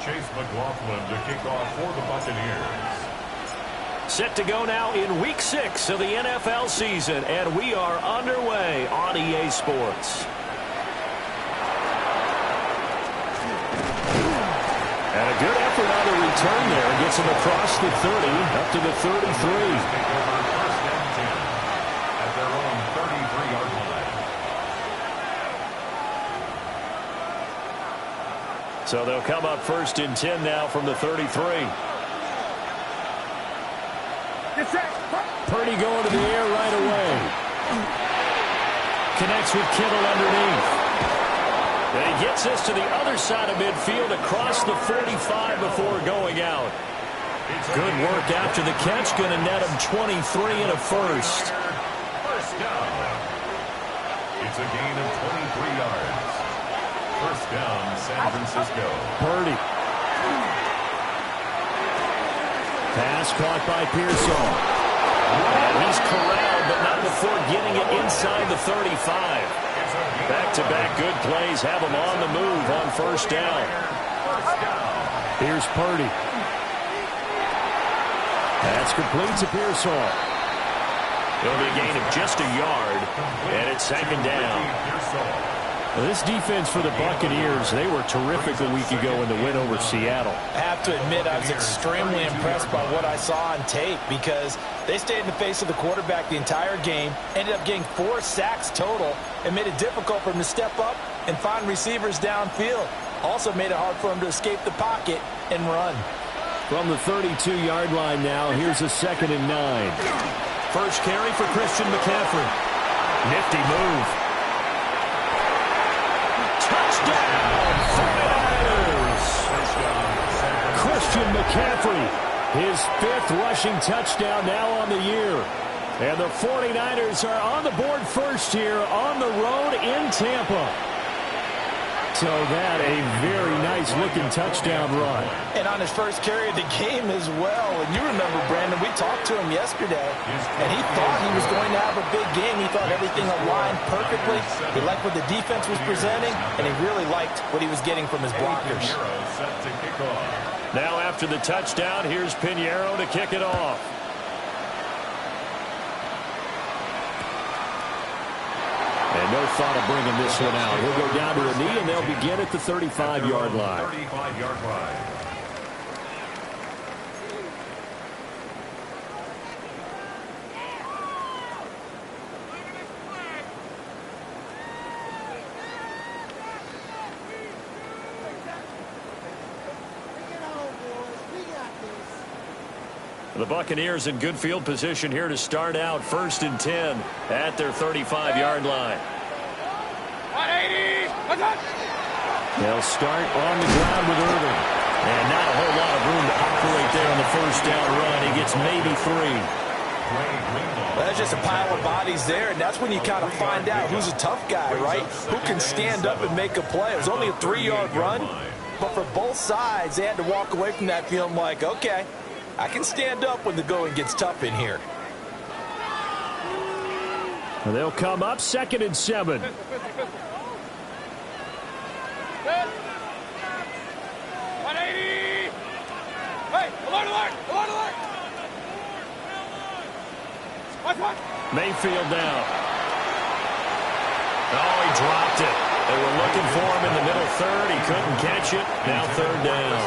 Chase McLaughlin to kick off for the Buccaneers. Set to go now in Week 6 of the NFL season, and we are underway on EA Sports. And a good effort on the return there. Gets him across the 30, up to the 33. First and 10 at their own 33-yard line. So they'll come up first and 10 now from the 33. Purdy going to the air right away. Connects with Kittle underneath. And he gets this to the other side of midfield across the 45 before going out. Good work after the catch. Going to net him 23 and a first. First down. It's a gain of 23 yards. First down, San Francisco. Purdy. Pass caught by Pearsall. And he's corralled, but not before getting it inside the 35. Back-to-back good plays have him on the move on first down. Here's Purdy. That's complete to Pearsall. It'll be a gain of just a yard, and it's second down. Well, this defense for the Buccaneers, they were terrific a week ago in the win over Seattle. I have to admit, I was extremely impressed by what I saw on tape because they stayed in the face of the quarterback the entire game, ended up getting 4 sacks total, and made it difficult for him to step up and find receivers downfield. Also made it hard for him to escape the pocket and run. From the 32-yard line now, here's a 2nd and 9. First carry for Christian McCaffrey. Nifty move. Touchdown, 49ers! Christian McCaffrey, his 5th rushing touchdown now on the year. And the 49ers are on the board first here on the road in Tampa. So that a very nice-looking touchdown run. And on his first carry of the game as well. And you remember, Brandon, we talked to him yesterday, and he thought he was going to have a big game. He thought everything aligned perfectly. He liked what the defense was presenting, and he really liked what he was getting from his blockers. Now after the touchdown, here's Pinheiro to kick it off. And no thought of bringing this one out. He'll go down to a knee, and they'll begin at the 35-yard line. 35-yard line. The Buccaneers in good field position here to start out. 1st and 10 at their 35-yard line. 180. They'll start on the ground with Irving. And not a whole lot of room to operate there on the first down run. He gets maybe 3. Well, that's just a pile of bodies there, and that's when you kind of find out who's a tough guy, right? Who can stand up and make a play. It was only a 3-yard run, but for both sides, they had to walk away from that feeling like, okay, I can stand up when the going gets tough in here. And they'll come up 2nd and 7. Mayfield down. Oh, he dropped it. They were looking for him in the middle third. He couldn't catch it. Now 3rd down.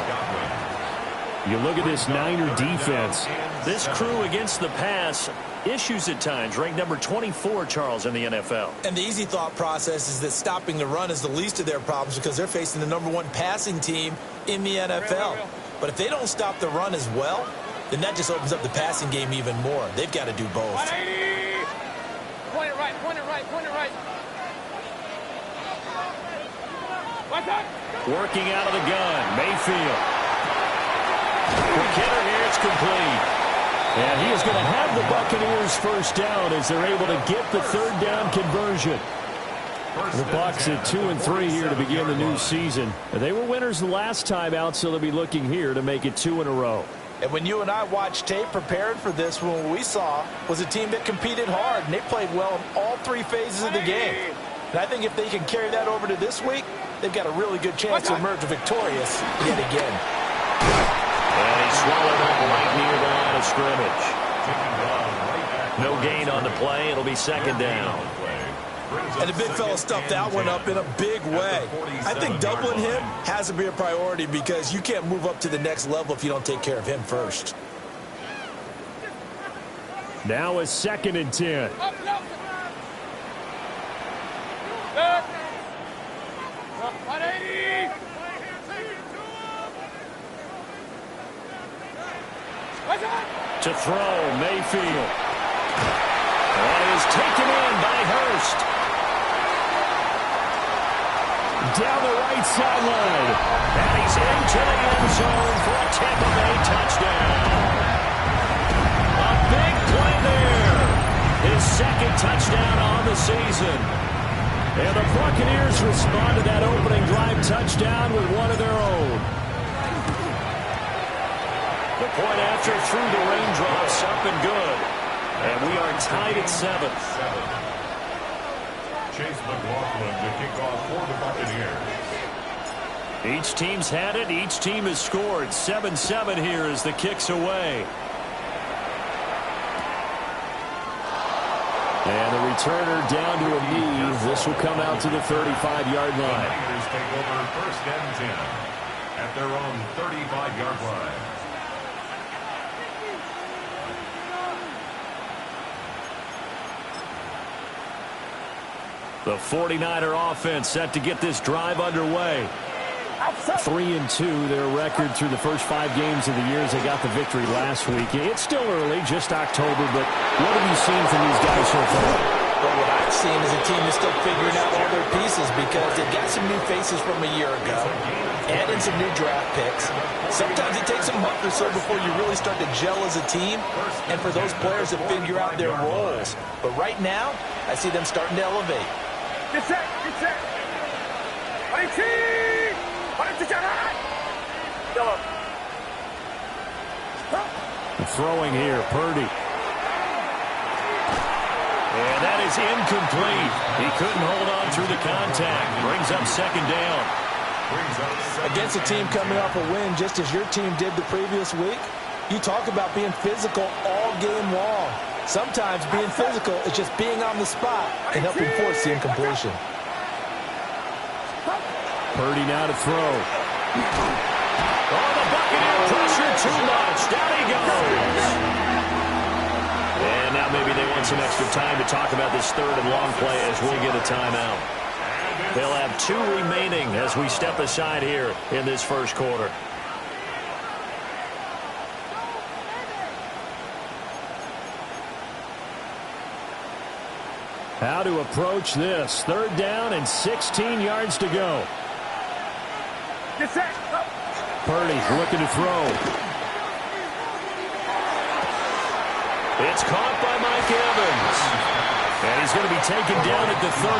You look at this Niner defense. This crew against the pass, issues at times. Ranked number 24, Charles, in the NFL. And the easy thought process is that stopping the run is the least of their problems because they're facing the #1 passing team in the NFL. But if they don't stop the run as well, then that just opens up the passing game even more. They've got to do both. 180. Point it right, point it right, point it right. Working out of the gun, Mayfield. Quick hitter here, it's complete. And he is going to have the Buccaneers first down as they're able to get the 3rd down conversion. The Bucs at 2 and 3 here to begin the new season. They were winners the last time out, so they'll be looking here to make it 2 in a row. And when you and I watched tape prepared for this, what we saw was a team that competed hard, and they played well in all 3 phases of the game. And I think if they can carry that over to this week, they've got a really good chance to emerge victorious yet again. And he swallowed up right near the line of scrimmage. No gain on the play. It'll be second down. And the big fella stuffed that one up in a big way. I think doubling him has to be a priority because you can't move up to the next level if you don't take care of him first. Now it's 2nd and 10. To throw, Mayfield. And is taken in by Hurst. Down the right sideline. And he's into the end zone for a Tampa Bay touchdown. A big play there. His 2nd touchdown on the season. And the Buccaneers respond to that opening drive touchdown with one of their own. The point after through the raindrops, up and good. And we are tied at 7. Chase McLaughlin to kick off for the Buccaneers. Each team's had it. Each team has scored. 7-7 here as the kick's away. And the returner down to a knee. This will come out to the 35-yard line. The Niners take over 1st and 10 at their own 35-yard line. The 49er offense set to get this drive underway. 3-2, their record through the first 5 games of the year as they got the victory last week. It's still early, just October, but what have you seen from these guys so far? Well, what I've seen is a team that's still figuring out all their pieces because they've got some new faces from a year ago and in some new draft picks. Sometimes it takes a month or so before you really start to gel as a team and for those players to figure out their roles. But right now, I see them starting to elevate. Get set, get set. Throwing here, Purdy. And that is incomplete. He couldn't hold on through the contact. Brings up 2nd down. Against a team coming off a win just as your team did the previous week, you talk about being physical all game long. Sometimes being physical is just being on the spot and helping force the incompletion. Purdy now to throw. Oh, the Buccaneer pressure too much. Down he goes. And now maybe they want some extra time to talk about this 3rd and long play as we'll get a timeout. They'll have 2 remaining as we step aside here in this first quarter. How to approach this. 3rd down and 16 yards to go. Get set. Purdy looking to throw. It's caught by Mike Evans. And he's going to be taken down at the 39,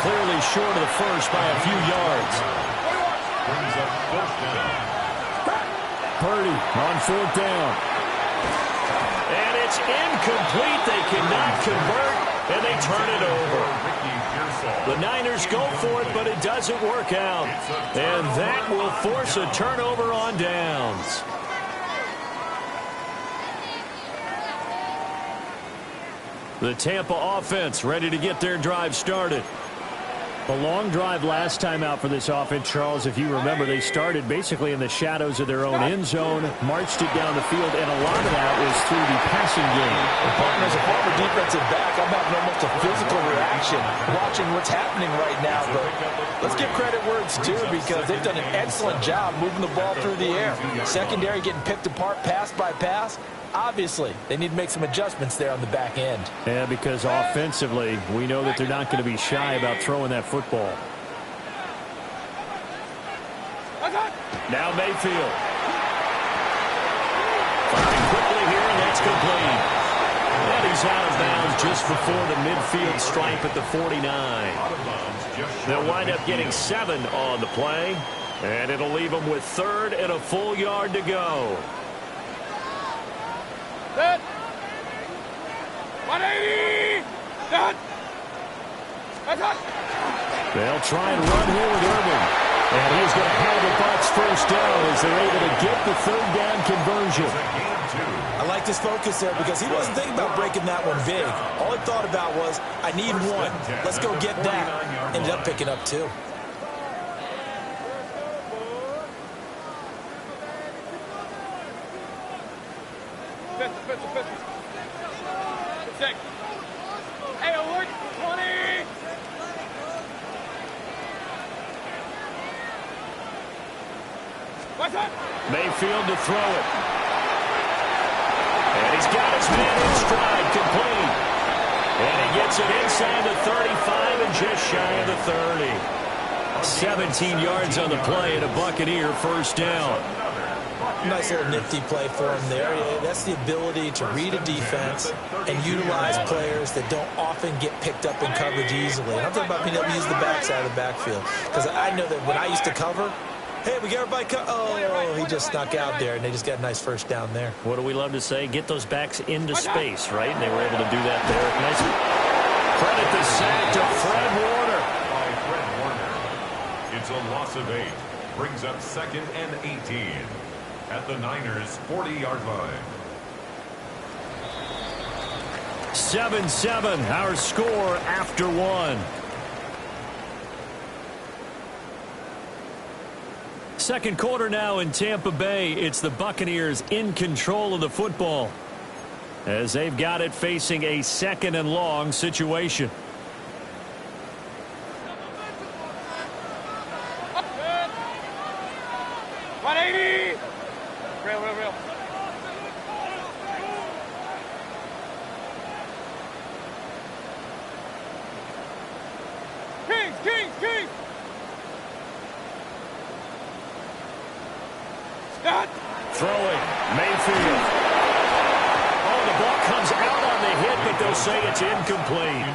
clearly short of the first by a few yards. Brings up 4th down. Purdy on 4th down. And it's incomplete. They cannot convert, and they turn it over. The Niners go for it, but it doesn't work out. And that will force a turnover on downs. The Tampa offense ready to get their drive started. A long drive last time out for this offense, Charles. If you remember, they started basically in the shadows of their own end zone, marched it down the field, and a lot of that was through the passing game. And as a former defensive back, I'm having almost a physical reaction watching what's happening right now. But let's give credit where it's due because they've done an excellent job moving the ball through the air. Secondary getting picked apart pass by pass. Obviously, they need to make some adjustments there on the back end. Yeah, because offensively, we know that they're not going to be shy about throwing that football. Now Mayfield. Firing quickly here, and that's complete. And he's out of bounds just before the midfield stripe at the 49. They'll wind up getting 7 on the play, and it'll leave them with 3rd and a full yard to go. Set. 180. Done. That's it. They'll try and run here with Irvin. And he's going to have the Bucs first down as they're able to get the third down conversion. I like this focus there because he wasn't thinking about breaking that one big. All he thought about was, I need one. Let's go get that. Ended up picking up 2. Hey, alert, 20! What's up? Mayfield to throw it. And he's got his man in stride, complete. And he gets it inside the 35 and just shy of the 30. 17 yards on the play and a Buccaneer first down. Nice little nifty play for him there. That's the ability to read a defense and utilize players that don't often get picked up in coverage easily. And I'm talking about being able to use the backside of the backfield. Because I know that when I used to cover, hey, we got everybody oh, he just snuck out there, and they just got a nice first down there. What do we love to say? Get those backs into space, right? And they were able to do that there. Nice. Credit the sack to Fred Warner. By Fred Warner. It's a loss of 8. Brings up 2nd and 18. At the Niners' 40-yard line. 7-7, our score after 1. Second quarter now in Tampa Bay. It's the Buccaneers in control of the football as they've got it facing a 2nd and long situation. Real. Kings! Stop! Throwing, Mayfield. Oh, the ball comes out on the hit, but they'll say it's incomplete.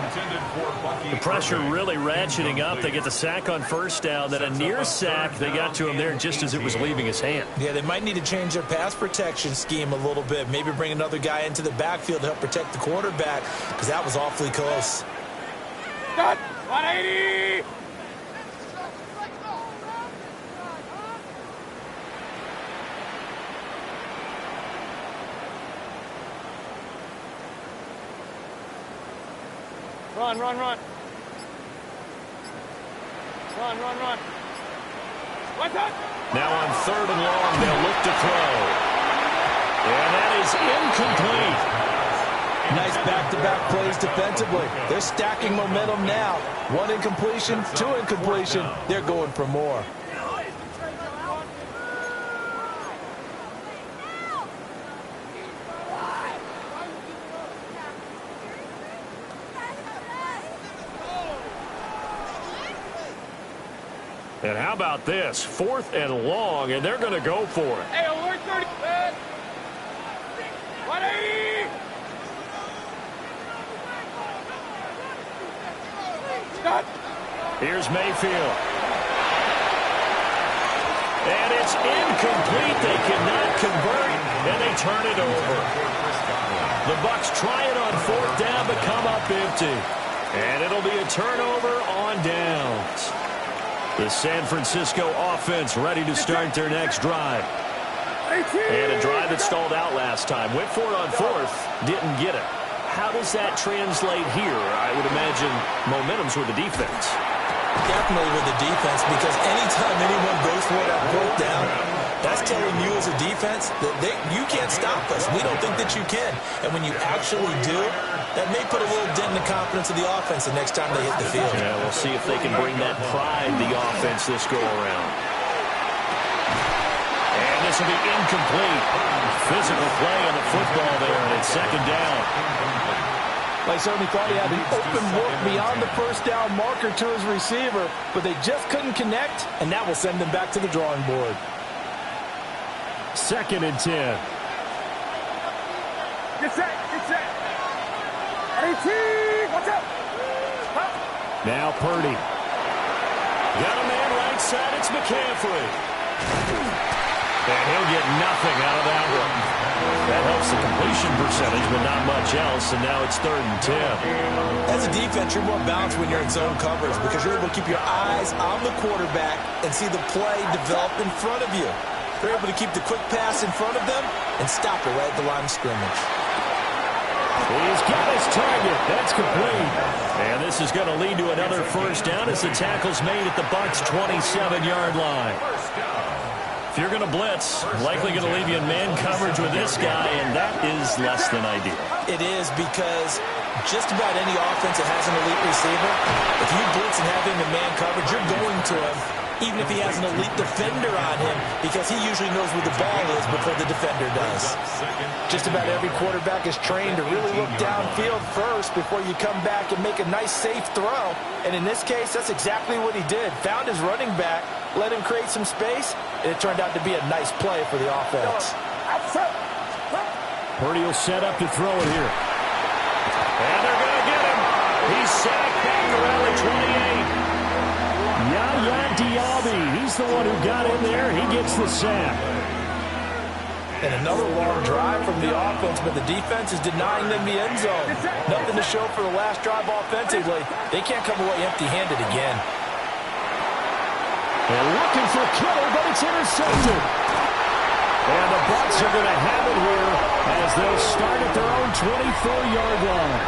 The pressure really ratcheting up. They get the sack on first down. Then a near sack. They got to him there just as it was leaving his hand. Yeah, they might need to change their pass protection scheme a little bit. Maybe bring another guy into the backfield to help protect the quarterback because that was awfully close. Stop! 180! Run. Run. What's up? Now on 3rd and long, they'll look to throw. And that is incomplete. Nice back-to-back plays defensively. They're stacking momentum now. 1 incompletion, 2 incompletion. They're going for more. And how about this? 4th and long, and they're going to go for it. Hey, alert 30. 180. Stop. Here's Mayfield. And it's incomplete. They cannot convert, and they turn it over. The Bucs try it on 4th down, but come up empty. And it'll be a turnover on downs. The San Francisco offense ready to start their next drive. And a drive that stalled out last time. Went for it on 4th, didn't get it. How does that translate here? I would imagine momentum's with the defense. Definitely with the defense, because anytime anyone goes for it at 4th down, that's telling you as a defense that you can't stop us. We don't think that you can. And when you actually do, that may put a little dent in the confidence of the offense the next time they hit the field. Yeah, we'll see if they can bring that pride to the offense this go-around. And this will be incomplete. Physical play on the football there, and it's 2nd down. They certainly thought he had an open look beyond the first down marker to his receiver, but they just couldn't connect, and that will send them back to the drawing board. 2nd and 10. Get set. 18. Watch out. Now Purdy. Got a man right side. It's McCaffrey. And he'll get nothing out of that one. That helps the completion percentage, but not much else, and now it's 3rd and 10. As a defense, you're more balanced when you're in zone coverage because you're able to keep your eyes on the quarterback and see the play develop in front of you. They're able to keep the quick pass in front of them and stop it right at the line of scrimmage. He's got his target. That's complete. And this is going to lead to another first down as the tackle's made at the Bucs' 27-yard line. If you're going to blitz, likely going to leave you in man coverage with this guy, and that is less than ideal. It is because just about any offense that has an elite receiver, if you blitz and have him in man coverage, you're going to him, even if he has an elite defender on him, because he usually knows where the ball is before the defender does. Just about every quarterback is trained to really look downfield first before you come back and make a nice, safe throw. And in this case, that's exactly what he did. Found his running back, let him create some space, and it turned out to be a nice play for the offense. Purdy will set up to throw it here. And they're going to get him. He's sacked back around the 28. Yaya Diaby, he's the one who got in there. He gets the sack. And another long drive from the offense, but the defense is denying them the end zone. Nothing to show for the last drive offensively. They can't come away empty-handed again. They're looking for Kittle, but it's intercepted. And the Bucs are going to have it here as they'll start at their own 24-yard line.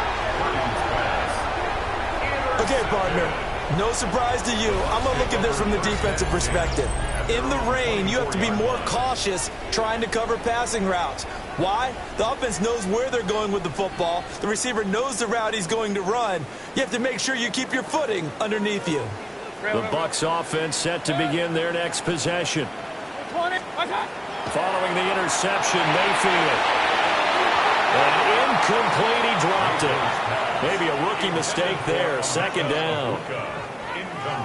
Okay, partner, no surprise to you. I'm going to look at this from the defensive perspective. In the rain, you have to be more cautious trying to cover passing routes. Why? The offense knows where they're going with the football. The receiver knows the route he's going to run. You have to make sure you keep your footing underneath you. The Bucs offense set to begin their next possession. Following the interception, Mayfield. And incomplete, he dropped it. Maybe a rookie mistake there, 2nd down.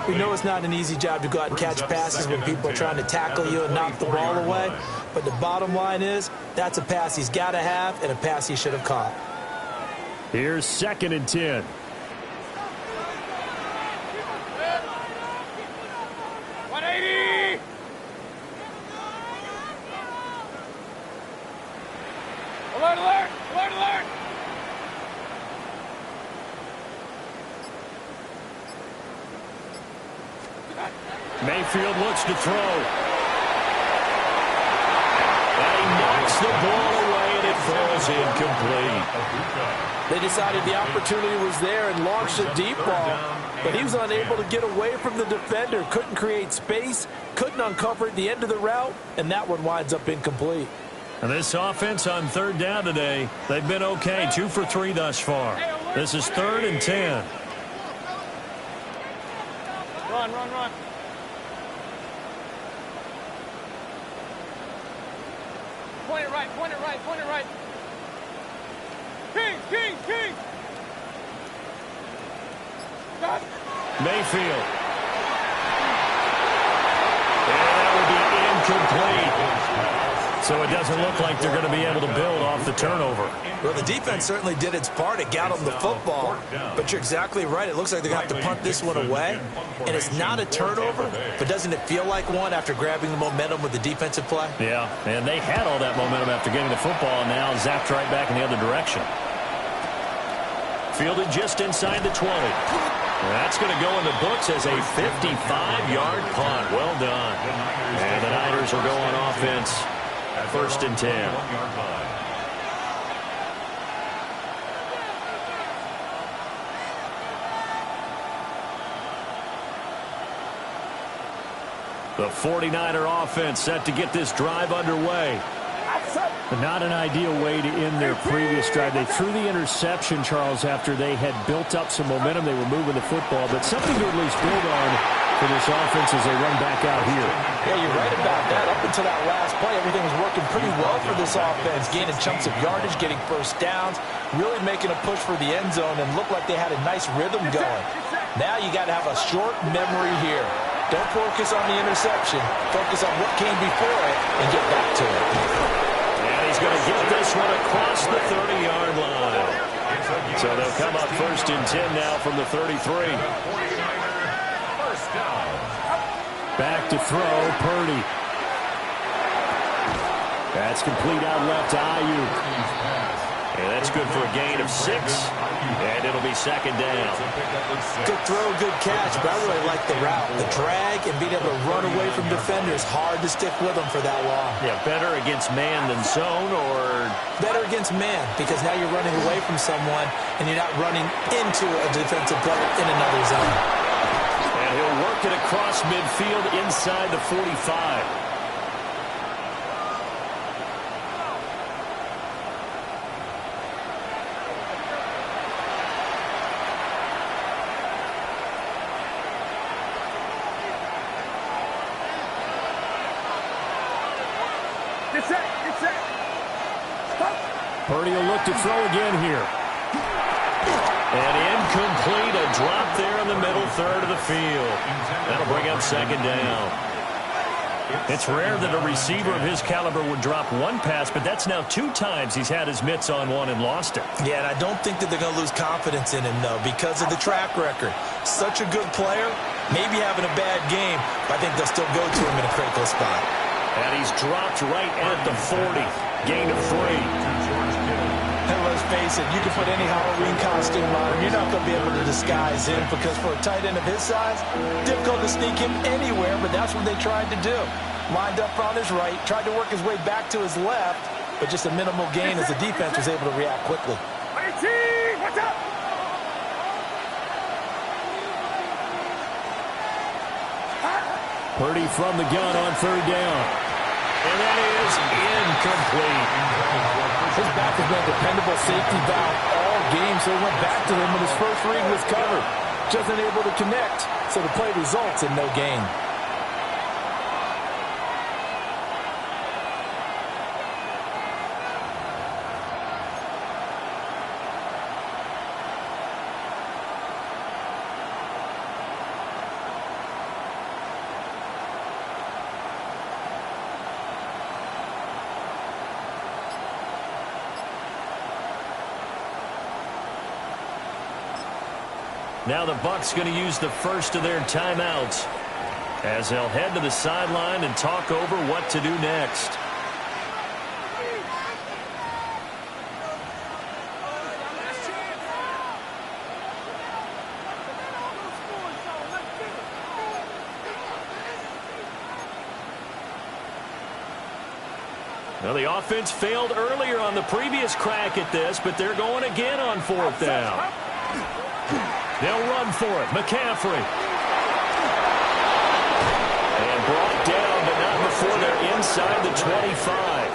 We know it's not an easy job to go out and catch passes when people are trying to tackle you and knock the ball away. But the bottom line is, that's a pass he's got to have and a pass he should have caught. Here's 2nd and 10. Alert, alert! Alert, alert! Mayfield looks to throw. And he knocks the ball away, and it falls incomplete. They decided the opportunity was there and launched a deep ball, but he was unable to get away from the defender, couldn't create space, couldn't uncover at the end of the route, and that one winds up incomplete. And this offense on 3rd down today, they've been okay, 2 for 3 thus far. This is 3rd and 10. Run, run, run. Point it right, point it right, point it right. King, king, king. Mayfield. And that would be incomplete. So it doesn't look like they're going to be able to build off the turnover. Well, the defense certainly did its part. It got them the football. But you're exactly right. It looks like they're going to have to punt this one away. And it's not a turnover, but doesn't it feel like one after grabbing the momentum with the defensive play? Yeah, and they had all that momentum after getting the football, and now zapped right back in the other direction. Fielded just inside the 20. That's going to go in the books as a 55-yard punt. Well done. And the Niners will go on offense. 1st and 10. The 49er offense set to get this drive underway. But not an ideal way to end their previous drive. They threw the interception, Charles, after they had built up some momentum. They were moving the football, but something to at least build on for this offense as they run back out here. Yeah, you're right about that. Up until that last play, everything was working pretty well for this offense, gaining chunks of yardage, getting first downs, really making a push for the end zone, and looked like they had a nice rhythm going. Now you got to have a short memory here. Don't focus on the interception. Focus on what came before it and get back to it. And he's going to get this one across the 30-yard line. So they'll come up 1st and 10 now from the 33. Back to throw, Purdy. That's complete out left to Ayuk. And that's good for a gain of 6. And it'll be second down. Good throw, good catch, but I really like the route. The drag and being able to run away from defenders. Hard to stick with them for that long. Yeah, better against man than zone, or? Better against man, because now you're running away from someone and you're not running into a defensive player in another zone. And he'll work it across midfield inside the 45. Purdy will look to throw again here. And incomplete, a drop there in the middle third of the field. That'll bring up second down. It's rare that a receiver of his caliber would drop one pass, but that's now 2 times he's had his mitts on one and lost it. Yeah, and I don't think that they're going to lose confidence in him, though, because of the track record. Such a good player, maybe having a bad game, but I think they'll still go to him in a critical spot. And he's dropped right at the 40. Gain of 3. And let's face it, you can put any Halloween costume on him. You're not going to be able to disguise him, because for a tight end of his size, difficult to sneak him anywhere, but that's what they tried to do. Lined up on his right, tried to work his way back to his left, but just a minimal gain as the defense was able to react quickly. What's up? Purdy from the gun on third down. And that is incomplete. His back has been a dependable safety valve all game, so he went back to him when his first read was covered. Just unable to connect, so the play results in no gain. Now the Bucs going to use the first of their timeouts as they'll head to the sideline and talk over what to do next. Well, the offense failed earlier on the previous crack at this, but they're going again on 4th down. They'll run for it. McCaffrey. And brought down, but not before they're inside the 25.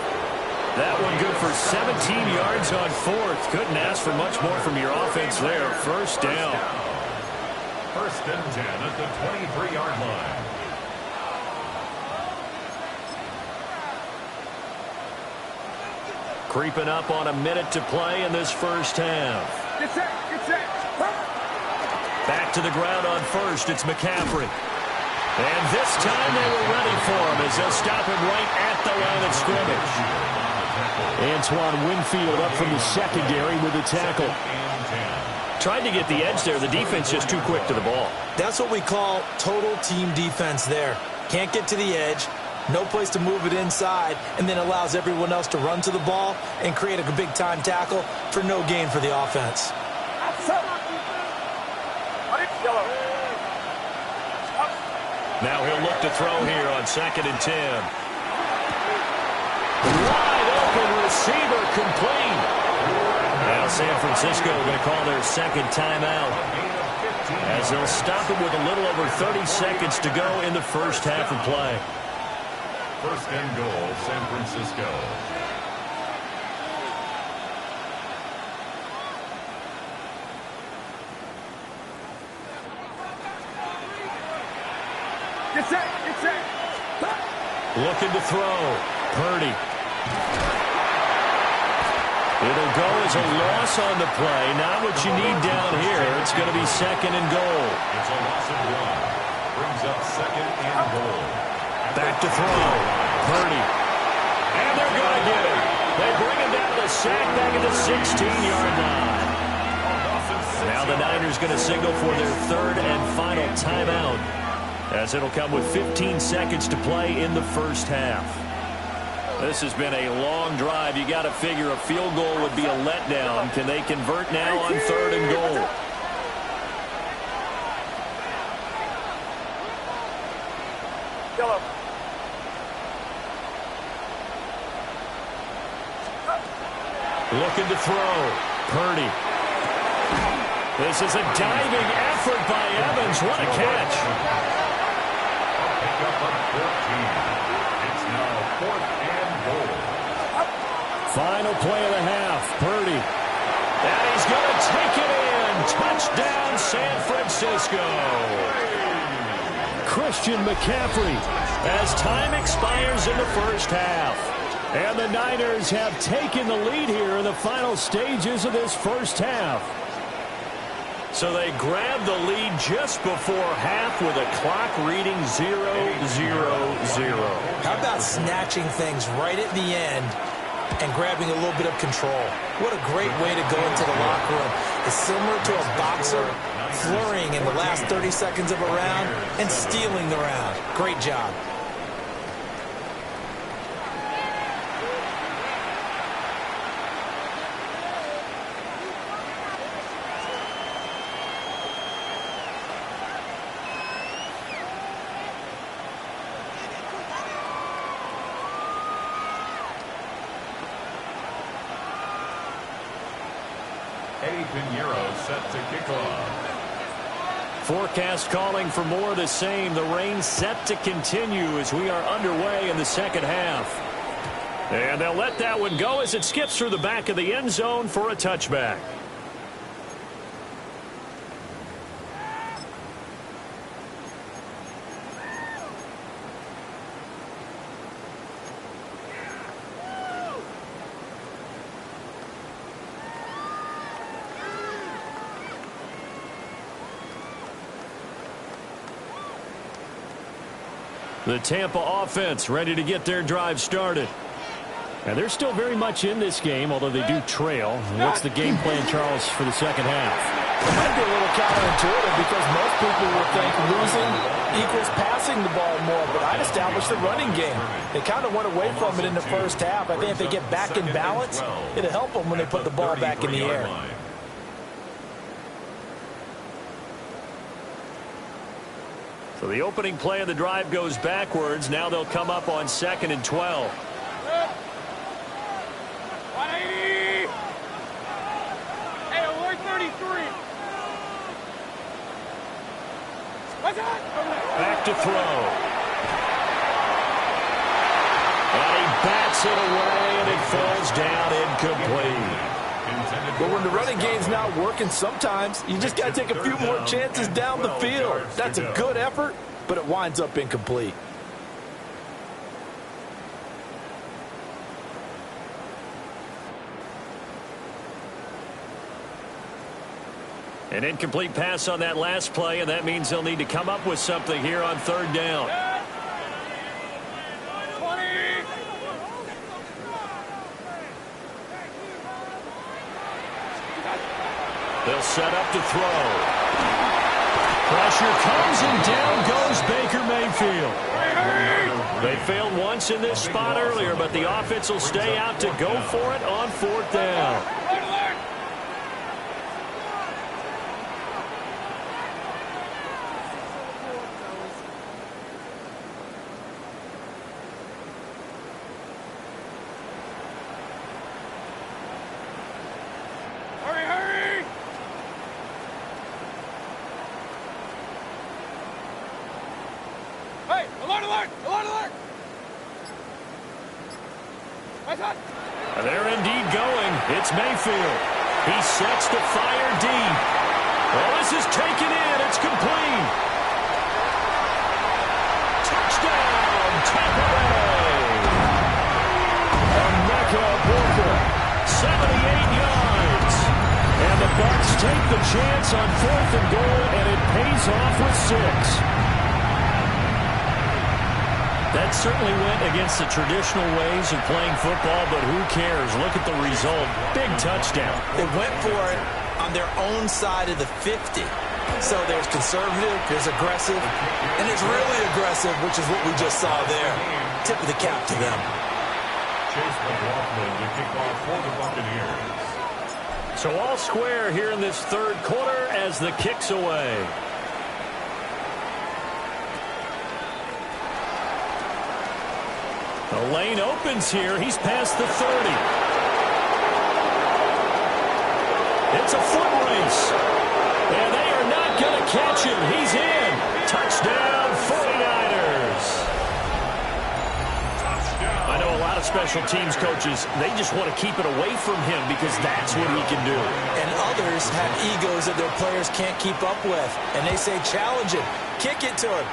That one good for 17 yards on 4th. Couldn't ask for much more from your offense there. First down. 1st and 10 at the 23-yard line. Creeping up on a minute to play in this first half. Get set, get set. Back to the ground on 1st. It's McCaffrey. And this time they were ready for him as they'll stop him right at the line of scrimmage. Antoine Winfield up from the secondary with the tackle. Tried to get the edge there. The defense just too quick to the ball. That's what we call total team defense there. Can't get to the edge. No place to move it inside, and then allows everyone else to run to the ball and create a big-time tackle for no gain for the offense. Now he'll look to throw here on 2nd and 10. Wide open receiver complete. Now San Francisco going to call their second timeout as they'll stop it with a little over 30 seconds to go in the first half of play. 1st and goal, San Francisco. Get set, get set. Looking to throw. Purdy. It'll go as a loss on the play. Not what you need down here. It's going to be 2nd and goal. It's a loss of 1. Brings up 2nd and goal. Back to throw. Purdy. And they're going to get it. They bring him down to sack back at the 16-yard line. Now the Niners going to signal for their 3rd and final timeout, as it'll come with 15 seconds to play in the first half. This has been a long drive. You got to figure a field goal would be a letdown. Can they convert now on 3rd and goal? Looking to throw. Purdy. This is a diving effort by Evans. What a catch. Pick up on 14. It's now 4th and goal. Final play of the half. Purdy. And he's going to take it in. Touchdown, San Francisco. Christian McCaffrey as time expires in the first half. And the Niners have taken the lead here in the final stages of this first half. So they grab the lead just before half with a clock reading 0-0-0. How about snatching things right at the end and grabbing a little bit of control? What a great way to go into the locker room. It's similar to a boxer flurrying in the last 30 seconds of a round and stealing the round. Great job. Eddie Pinheiro set to kick off. Forecast calling for more of the same. The rain set to continue as we are underway in the second half. And they'll let that one go as it skips through the back of the end zone for a touchback. The Tampa offense ready to get their drive started. And they're still very much in this game, although they do trail. What's the game plan, Charles, for the second half? It might be a little counterintuitive because most people would think losing equals passing the ball more, but I'd establish the running game. They kind of went away from it in the first half. I think if they get back in balance, it'll help them when they put the ball back in the air. So the opening play of the drive goes backwards. Now they'll come up on 2nd and 12. 180. Hey, alert 33. Back to throw. And he bats it away, and it falls down incomplete. But when the running game's not working, sometimes you just got to take a few more chances down the field. That's a good effort, but it winds up incomplete. An incomplete pass on that last play, and that means they'll need to come up with something here on 3rd down. 20. They'll set up to throw. Pressure comes, and down goes Baker Mayfield. They failed once in this spot earlier, but the offense will stay out to go for it on 4th down. They're indeed going. It's Mayfield. He sets to fire deep. Well, this is taken in. It's complete. Touchdown, Tampa Bay. Emeka Egbuka, 78 yards. And the Bucs take the chance on 4th and goal, and it pays off with 6. That certainly went against the traditional ways of playing football, but who cares? Look at the result. Big touchdown. They went for it on their own side of the 50. So there's conservative, there's aggressive, and it's really aggressive, which is what we just saw there. Tip of the cap to them. Chase McLaughlin to kick off for the Buccaneers. So all square here in this third quarter as the kick's away. The lane opens here. He's past the 30. It's a foot race. And they are not going to catch him. He's in. Touchdown, 49ers. I know a lot of special teams coaches, they just want to keep it away from him because that's what he can do. And others have egos that their players can't keep up with. And they say, challenge him. Kick it to him.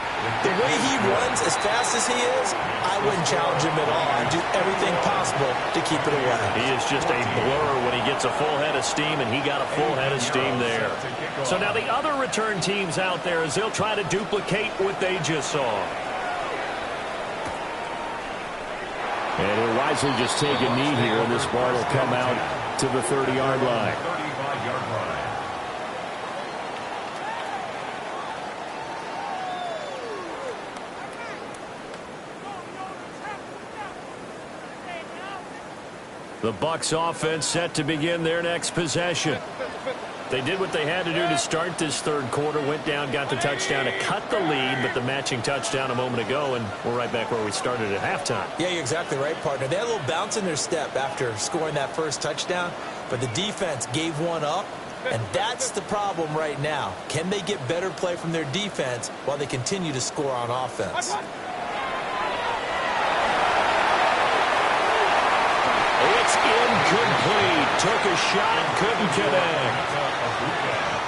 The way he runs as fast as he is, I wouldn't challenge him at all. I'd do everything possible to keep it away. He is just a blur when he gets a full head of steam, and he got a full head of steam there. So now the other return teams out there as they'll try to duplicate what they just saw. And he'll wisely just take a knee here, and this ball will come out to the 30-yard line. 35-yard line. The Bucs offense set to begin their next possession. They did what they had to do to start this third quarter, went down, got the touchdown to cut the lead, but the matching touchdown a moment ago, and we're right back where we started at halftime. Yeah, you're exactly right, partner. They had a little bounce in their step after scoring that first touchdown, but the defense gave one up, and that's the problem right now. Can they get better play from their defense while they continue to score on offense? It's incomplete. Took a shot, couldn't connect.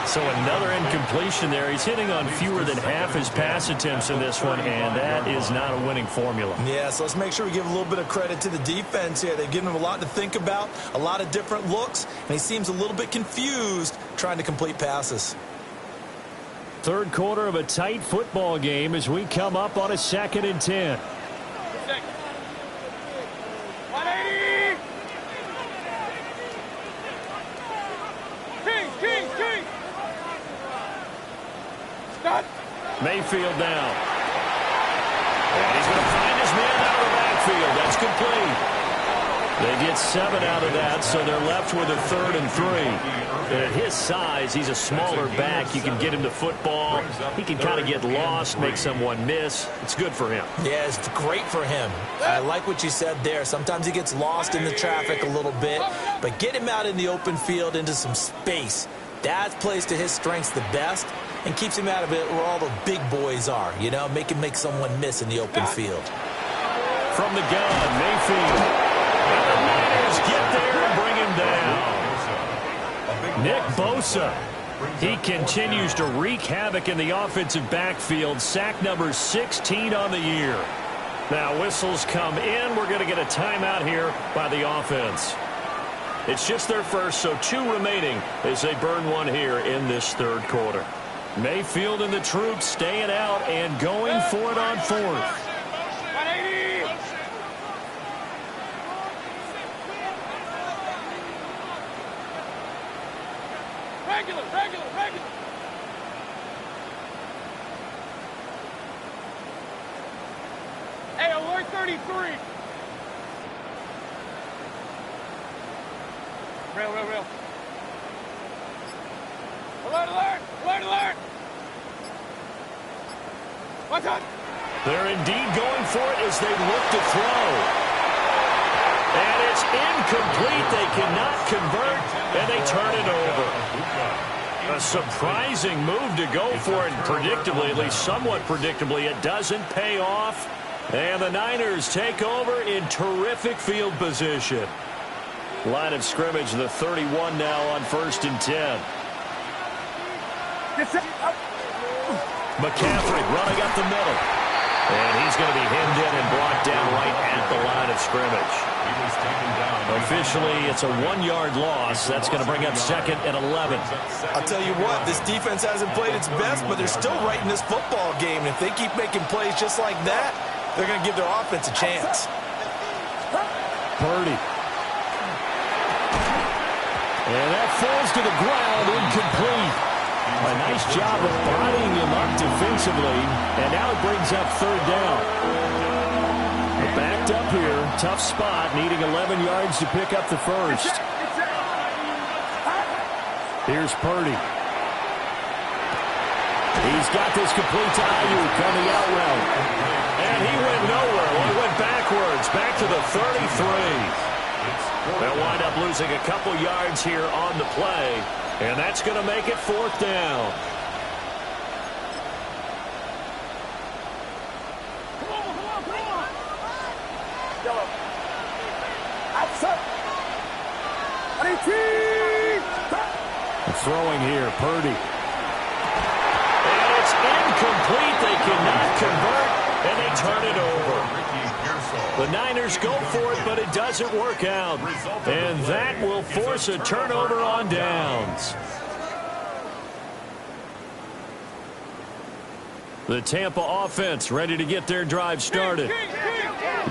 So another incompletion there. He's hitting on fewer than half his pass attempts in this one, and that is not a winning formula. Yeah, so let's make sure we give a little bit of credit to the defense here. They've given him a lot to think about, a lot of different looks, and he seems a little bit confused trying to complete passes. Third quarter of a tight football game as we come up on a 2nd and 10. 180! King! Stop! Mayfield down. And he's going to find his man out of the backfield. That's complete. They get 7 out of that, so they're left with a 3rd and 3. And at his size, he's a smaller back. You can get him to football. He can kind of get lost, make someone miss. It's good for him. Yeah, it's great for him. I like what you said there. Sometimes he gets lost in the traffic a little bit, but get him out in the open field into some space. That plays to his strengths the best and keeps him out of it where all the big boys are, you know, make someone miss in the open field. From the gun, Mayfield. And the Niners get there and bring him down. Nick Bosa. He continues to wreak havoc in the offensive backfield. Sack number 16 on the year. Now whistles come in. We're going to get a timeout here by the offense. It's just their first, so 2 remaining as they burn one here in this third quarter. Mayfield and the troops staying out and going for it on 4th. 180! Regular! Hey, alert 33! Rail. Alert! What's up? They're indeed going for it as they look to throw. And it's incomplete. They cannot convert, and they turn it over. A surprising move to go for it, predictably, at least somewhat predictably. It doesn't pay off, and the Niners take over in terrific field position. Line of scrimmage, the 31 now on 1st and 10. McCaffrey running up the middle. And he's going to be hemmed in and brought down right at the line of scrimmage. Officially, it's a 1-yard loss. That's going to bring up 2nd and 11. I'll tell you what, this defense hasn't played its best, but they're still right in this football game. And if they keep making plays just like that, they're going to give their offense a chance. Purdy. And that falls to the ground, incomplete. A nice job of bodying him up defensively, and now it brings up 3rd down. Back picked up here. Tough spot, needing 11 yards to pick up the first. Here's Purdy. He's got this complete to Ayuk coming out route. And he went nowhere. Well, he went backwards, back to the 33. They'll wind up losing a couple yards here on the play, and that's going to make it 4th down. Throwing here, Purdy. And it's incomplete. They cannot convert, and they turn it over. The Niners go for it, but it doesn't work out. And that will force a turnover on downs. The Tampa offense ready to get their drive started.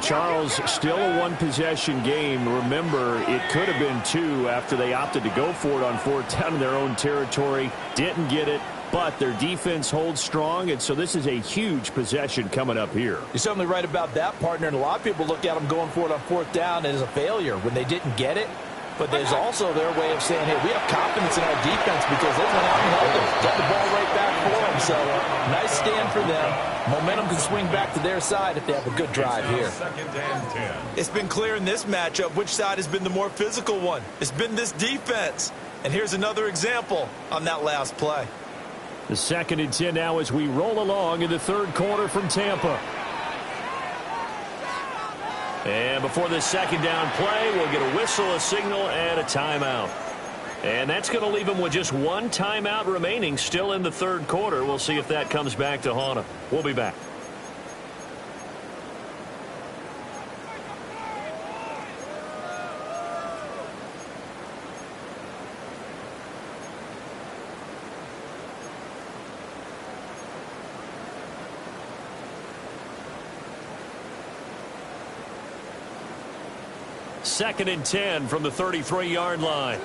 Charles, still a one-possession game. Remember, it could have been 2 after they opted to go for it on 4th down in their own territory. Didn't get it, but their defense holds strong, and so this is a huge possession coming up here. You're certainly right about that, partner, and a lot of people look at them going for it on 4th down as a failure when they didn't get it. But there's also their way of saying, hey, we have confidence in our defense because they went out and held it. Got the ball right back for them. So, nice stand for them. Momentum can swing back to their side if they have a good drive here. It's been clear in this matchup which side has been the more physical one. It's been this defense. And here's another example on that last play. The 2nd and 10 now as we roll along in the 3rd quarter from Tampa. And before this 2nd down play, we'll get a whistle, a signal, and a timeout. And that's going to leave them with just 1 timeout remaining still in the 3rd quarter. We'll see if that comes back to haunt them. We'll be back. Second and 10 from the 33-yard line.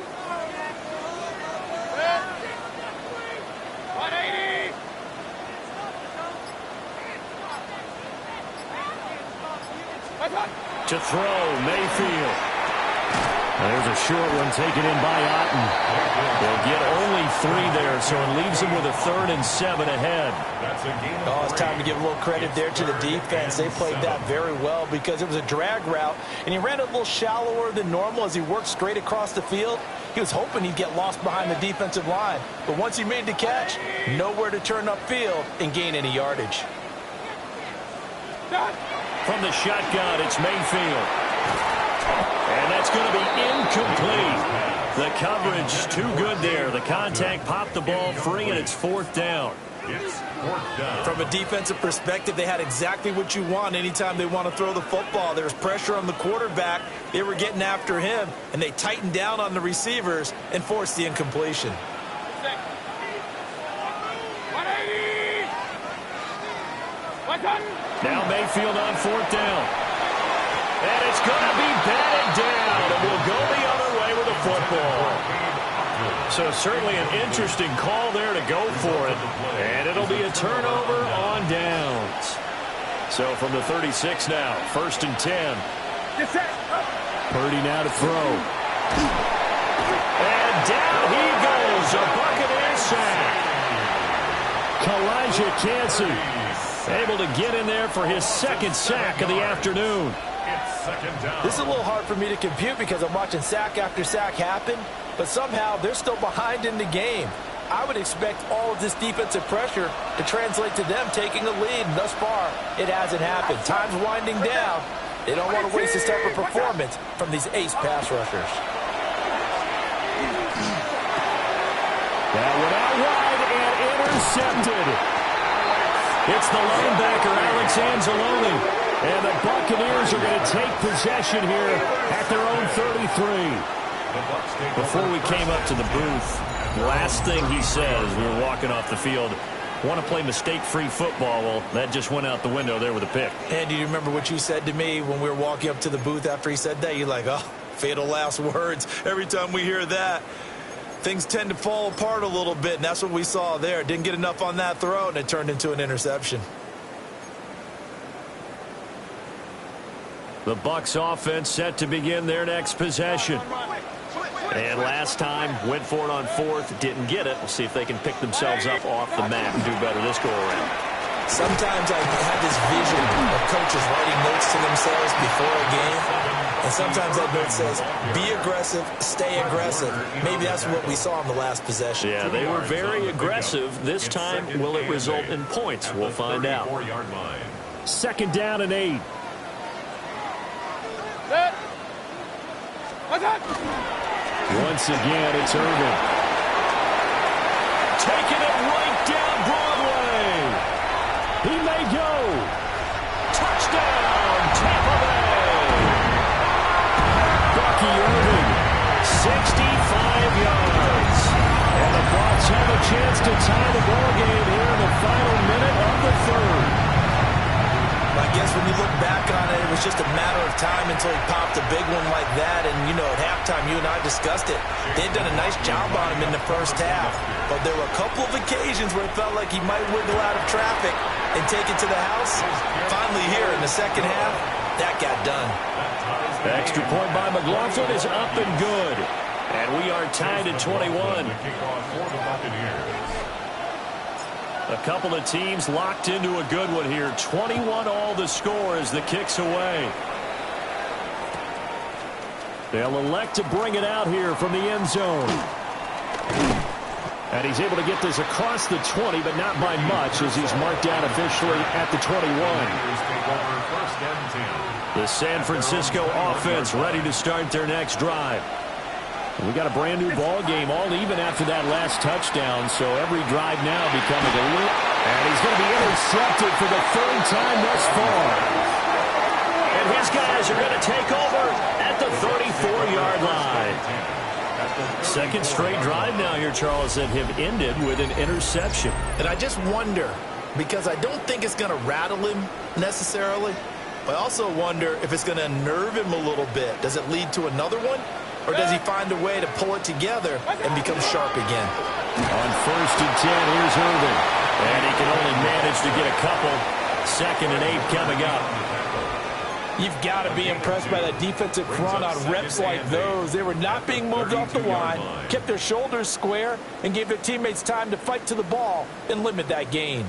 To throw, Mayfield. There's a short one taken in by Otten. They'll get only 3 there, so it leaves them with a 3rd and 7 ahead. Oh, it's time to give a little credit there to the defense. They played that very well because it was a drag route, and he ran a little shallower than normal as he worked straight across the field. He was hoping he'd get lost behind the defensive line, but once he made the catch, nowhere to turn upfield and gain any yardage. From the shotgun, it's Mayfield. And that's going to be incomplete. The coverage too good there. The contact popped the ball free, and it's 4th down. It's 4th down. From a defensive perspective, they had exactly what you want anytime they want to throw the football. There was pressure on the quarterback. They were getting after him, and they tightened down on the receivers and forced the incompletion. Now Mayfield on 4th down. And it's going to be batted down, and we'll go the other way with the football. So certainly an interesting call there to go for it, and it'll be a turnover on downs. So from the 36 now, 1st and 10. Purdy now to throw. And down he goes, a Buccaneer sack. Kalijah Kancey able to get in there for his 2nd sack of the afternoon. This is a little hard for me to compute because I'm watching sack after sack happen, but somehow they're still behind in the game. I would expect all of this defensive pressure to translate to them taking a lead, and thus far, it hasn't happened. Time's winding down. They don't want to waste this type of performance from these ace pass rushers. That went out wide and intercepted. It's the linebacker, Alex Anzalone. And the Buccaneers are going to take possession here at their own 33. Before we came up to the booth, the last thing he said as we were walking off the field, want to play mistake-free football. Well, that just went out the window there with a pick. And do you remember what you said to me when we were walking up to the booth after he said that? You're like, oh, fatal last words. Every time we hear that, things tend to fall apart a little bit, and that's what we saw there. Didn't get enough on that throw, and it turned into an interception. The Bucs offense set to begin their next possession. And last time, went for it on fourth, didn't get it. We'll see if they can pick themselves up off the mat and do better this go-around. Sometimes I have this vision of coaches writing notes to themselves before a game. And sometimes that note says, be aggressive, stay aggressive. Maybe that's what we saw in the last possession. Yeah, they were very aggressive. This time, will it result in points? We'll find out. 2nd down and 8. Once again, it's Irvin. Taking it right down Broadway. He may go. Touchdown, Tampa Bay. Bucky Irvin, 65 yards. And the Bucs have a chance to tie the ball game here in the final minute of the 3rd. I guess when you look back on it, it was just a matter of time until he popped a big one like that. And, you know, at halftime, you and I discussed it. They'd done a nice job on him in the first half. But there were a couple of occasions where it felt like he might wiggle out of traffic and take it to the house. Finally here in the second half, that got done. The extra point by McLaughlin is up and good. And we are tied at 21. A couple of teams locked into a good one here. 21 all the score as the kick's away. They'll elect to bring it out here from the end zone. And he's able to get this across the 20, but not by much as he's marked down officially at the 21. The San Francisco offense ready to start their next drive. We got a brand new ball game, all even after that last touchdown, so every drive now becoming a little. And he's going to be intercepted for the 3rd time thus far. And his guys are going to take over at the 34-yard line. 2nd straight drive now here, Charles, that have ended with an interception. And I just wonder, because I don't think it's going to rattle him necessarily, but I also wonder if it's going to unnerve him a little bit. Does it lead to another one? Or does he find a way to pull it together and become sharp again? On 1st and 10, here's Irvin. And he can only manage to get a couple. 2nd and 8 coming up. You've got to be impressed by that defensive front on reps like those. They were not being moved off the line, kept their shoulders square, and gave their teammates time to fight to the ball and limit that gain.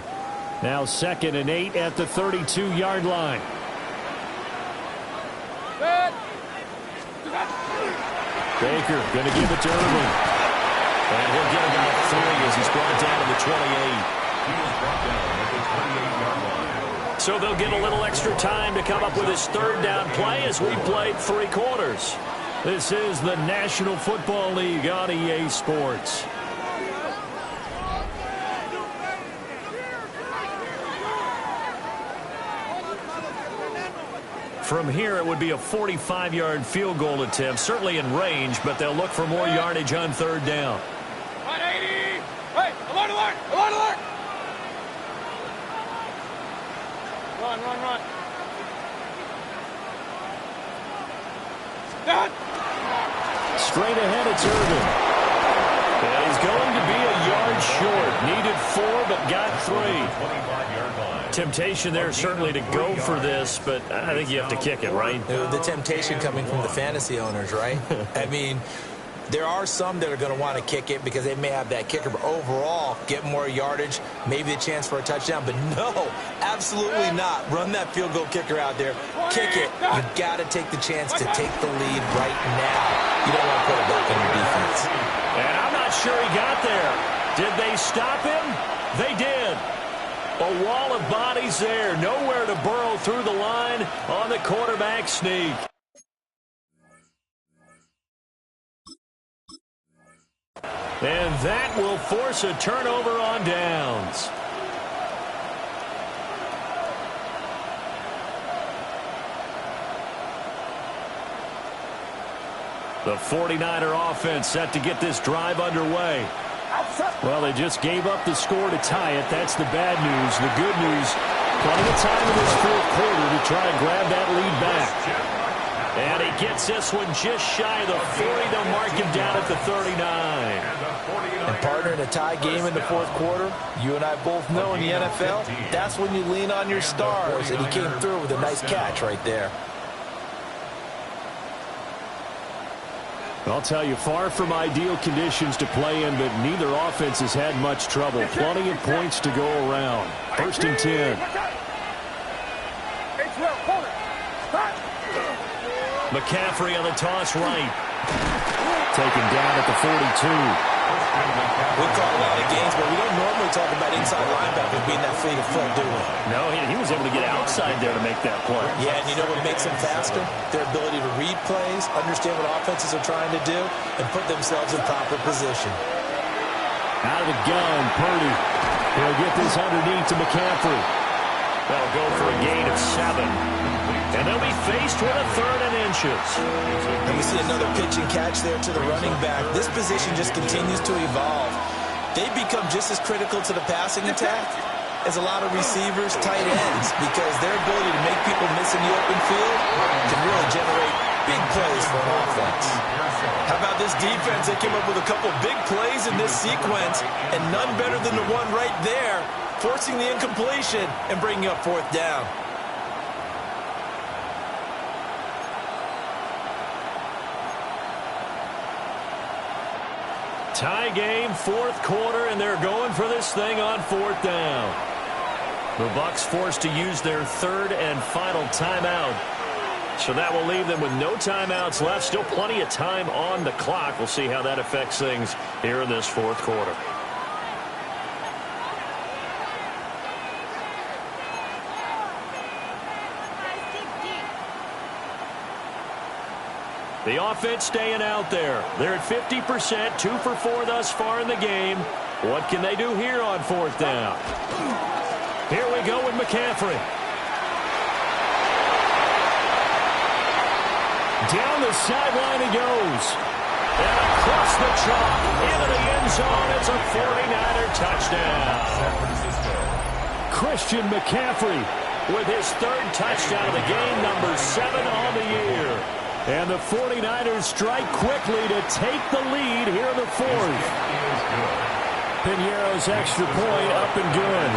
Now 2nd and 8 at the 32-yard line. Baker going to give it to Irvin. And he'll get about 3 as he's brought down to the 28. He was brought down at the 28-yard line. So they'll get a little extra time to come up with his 3rd down play as we played 3 quarters. This is the National Football League on EA Sports. From here, it would be a 45-yard field goal attempt, certainly in range, but they'll look for more yardage on 3rd down. 180! Hey, alert, alert! Alert, alert! Run, run, run. Done! Straight ahead, it's Irvin. And he's going to be a yard short. Needed 4, but got 3. 25-yard line. Temptation there certainly to go for this, but I think you have to kick it, right? The temptation coming from the fantasy owners, right? I mean, there are some that are going to want to kick it because they may have that kicker, but overall, get more yardage, maybe a chance for a touchdown. But no, absolutely not. Run that field goal kicker out there. Kick it. You've got to take the chance to take the lead right now. You don't want to put it back on your defense. And I'm not sure he got there. Did they stop him? They did. A wall of bodies there. Nowhere to burrow through the line on the quarterback sneak. And that will force a turnover on downs. The 49er offense set to get this drive underway. Well, they just gave up the score to tie it. That's the bad news. The good news, plenty of time in this 4th quarter to try and grab that lead back. And he gets this one just shy of the 40. They'll mark him down at the 39. And partner, in a tie game in the 4th quarter, you and I both know in the NFL, that's when you lean on your stars. And he came through with a nice catch right there. I'll tell you, far from ideal conditions to play in, but neither offense has had much trouble. Plenty of points to go around. 1st and 10. McCaffrey on the toss right. Taken down at the 42. We call a lot of games, but we don't normally talk about inside linebackers being that fleet of foot, do we? No, he was able to get outside there to make that play. Yeah, and you know what makes them faster? Their ability to read plays, understand what offenses are trying to do, and put themselves in proper position. Out of the gun, Purdy. He'll get this underneath to McCaffrey. They'll go for a gain of 7. And they'll be faced with a 3rd and inches. And we see another pitch and catch there to the running back. This position just continues to evolve. They become just as critical to the passing attack as a lot of receivers, tight ends, because their ability to make people miss in the open field can really generate big plays for an offense. How about this defense? They came up with a couple big plays in this sequence, and none better than the one right there, forcing the incompletion and bringing up 4th down. Tie game, 4th quarter, and they're going for this thing on 4th down. The Bucs forced to use their 3rd and final timeout. So that will leave them with no timeouts left. Still plenty of time on the clock. We'll see how that affects things here in this 4th quarter. The offense staying out there. They're at 50%, 2 for 4 thus far in the game. What can they do here on 4th down? Here we go with McCaffrey. Down the sideline he goes. And across the chalk into the end zone. It's a 49er touchdown. Christian McCaffrey with his 3rd touchdown of the game, number 7 on the year. And the 49ers strike quickly to take the lead here in the 4th. Piñeiro's extra point up and good.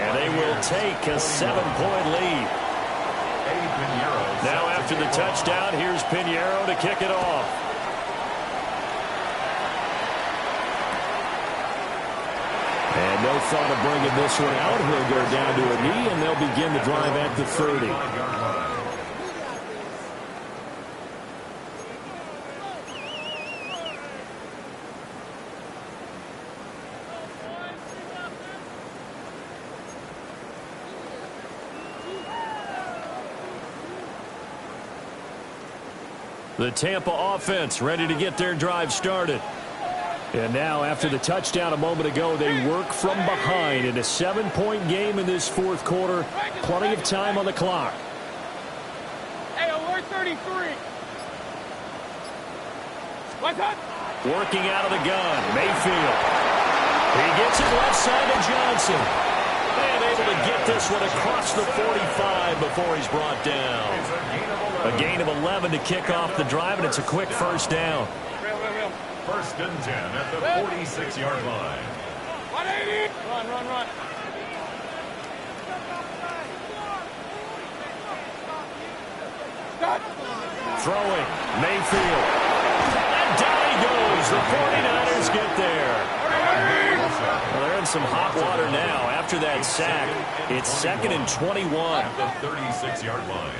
And they will take a 7-point lead. Now after the touchdown, here's Piñeiro to kick it off. And no thought of bringing this one out. He'll go down to a knee, and they'll begin the drive at the 30. The Tampa offense ready to get their drive started. And now, after the touchdown a moment ago, they work from behind in a 7-point game in this 4th quarter. Plenty of time on the clock. Hey, alert 33. What's up? Working out of the gun, Mayfield. He gets it left side to Johnson. And able to get this one across the 45 before he's brought down. A gain of 11 to kick off the drive, and it's a quick 1st down. 1st and 10 at the 46-yard line. 180. Run. Throwing, Mayfield. And down he goes. The 49ers get there. Well, they're in some hot water now after that sack. It's 2nd and 21. At the 36-yard line.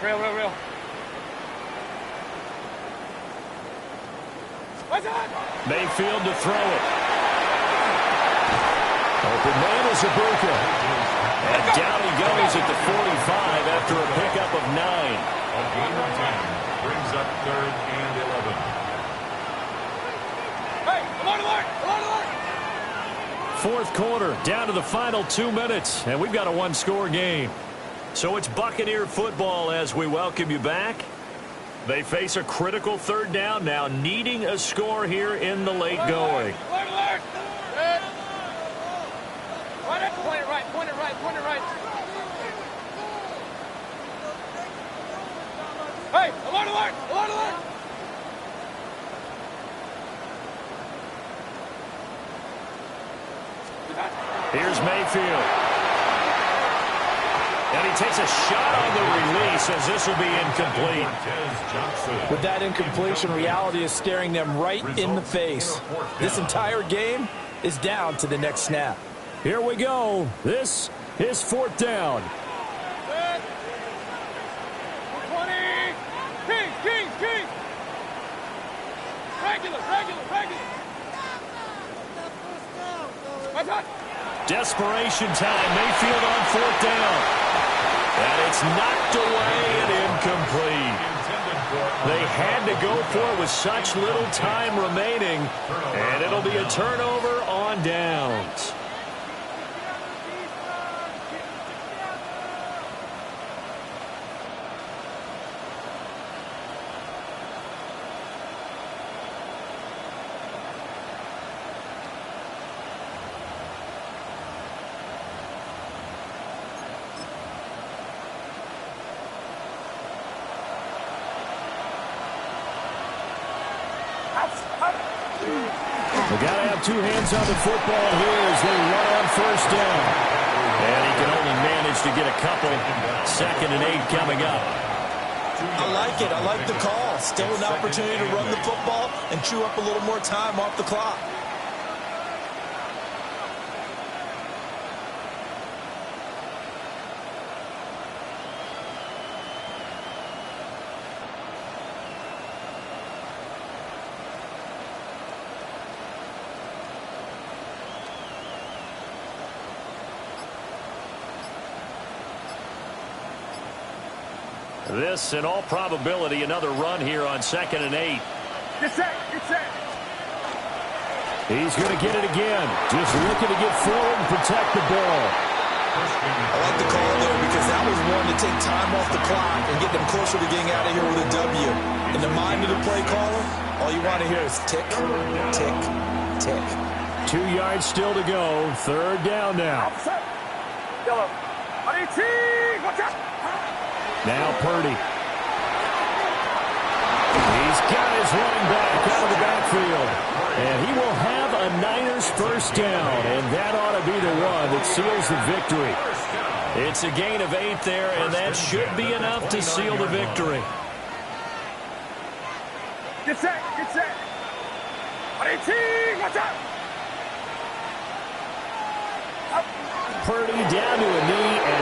Real. What's up? Mayfield to throw it. Open man is Ibuka. And down he goes at the 45 after a pickup of 9. A gain of 10 brings up 3rd and 11. Hey, come on, alert! 4th quarter, down to the final 2 minutes, and we've got a 1-score game. So it's Buccaneer football as we welcome you back. They face a critical 3rd down now, needing a score here in the late going. Alert! Point it right. Hey, alert! alert! Alert, alert! Here's Mayfield. And he takes a shot on the release as this will be incomplete. With that incompletion, reality is staring them right in the face. This entire game is down to the next snap. Here we go. This is 4th down. 20. Kings. Regular. Desperation time. Mayfield on 4th down. And it's knocked away and incomplete. They had to go for it with such little time remaining. And it'll be a turnover on downs. They got to have two hands on the football here as they run on 1st down. And he can only manage to get a couple. 2nd and 8 coming up. I like it. I like the call. Still an opportunity to run the football and chew up a little more time off the clock. This, in all probability, another run here on 2nd and 8. Get set. He's going to get it again. Just looking to get forward and protect the ball. I like the call there because that was one to take time off the clock and get them closer to getting out of here with a W. In the mind of the play caller, all you want to hear is tick, tick, tick. 2 yards still to go. 3rd down now. Yellow. Watch out. Now Purdy. He's got his running back out of the backfield. And he will have a Niners 1st down. And that ought to be the one that seals the victory. It's a gain of 8 there, and that should be enough to seal the victory. Get set. Watch out. Purdy down to a knee.